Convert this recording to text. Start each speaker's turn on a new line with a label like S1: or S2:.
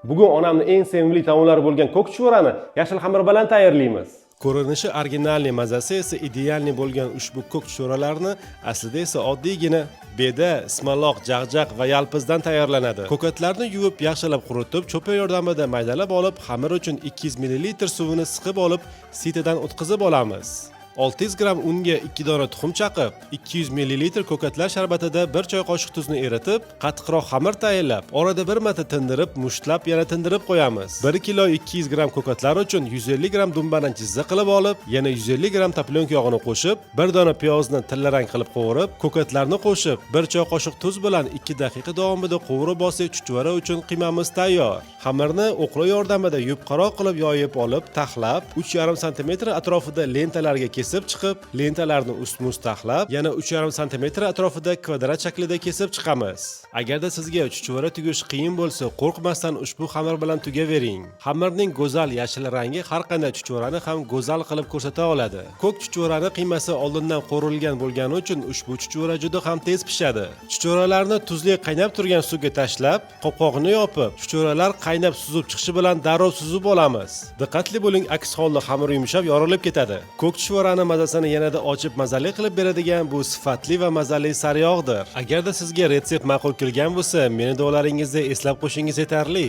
S1: Bugun onamning eng sevimli taomlari bo'lgan ko'k chuchvarani yashil xamir bilan tayyorlaymiz. Ko'rinishi originalniy, mazasi esa idealniy bo'lgan ushbu ko'k chuchvaralarni aslida esa oddiygina beda, ismaloq, jag'jaq va yalpizdan tayyorlanadi. Ko'katlarni yuvib, yaxshilab quritib, cho'pa yordamida maydalab olib, xamir uchun 200 ml suvini siqib olib, sitidan o'tkazib olamiz. 600 gram unga 2 dona tuxum chaqib, 200 ml ko'katlar sharbatida 1 choy qoshiq tuzni eritib, qattiqroq xamir tayyorlab, orada bir marta tindirib, mushtlab, yana tindirib qo'yamiz. 1 kilo 200 gram ko'katlar uchun 150 gram dumbani jizza qilib olib, yana 150 gram toplyonka yog'ini qo'shib, 1 dona piyozni tillarang qilib qovurib, ko'katlarni qo'shib, 1 choy qoshiq tuz bilan 2 daqiqa davomida qovurib olsak, chuchvara uchun qiymamiz tayyor. Xamirni o'qloq yordamida yupqaroq qilib yoyib olib, taxlab, 3,5 sm atrofida lentalarga kesib chiqib, lentalarni ustma-ust taxlab, yana 3,5 sm atrofida kvadrat shaklida kesib chiqamiz. Agarda sizga chuchvara tugish qiyin bo'lsa, qo'rqmasdan ushbu xamir bilan tugavering. Xamirning go'zal yashil rangi har qanday chuchvarani ham go'zal qilib ko'rsata oladi. Ko'k chuchvarani qiymasi oldindan qo'rilgan bo'lgani uchun ushbu chuchvara juda ham tez pishadi. Chuchvaralarni tuzli qaynab turgan suvga tashlab, qopqog'ini yopib, chuchvaralar qaynab suzib chiqishi bilan darrov suzib olamiz. Diqqatli bo'ling, aks holda xamir yumshab, yorilib ketadi. Ko'k chuchvarani mazasini yanada ochib mazali qilib beradigan bu sifatli va mazali sariyog'dir. Agarda sizga retsept ma'qul kelgan bo'lsa, meni duolaringizda eslab qo'yishingiz yetarli.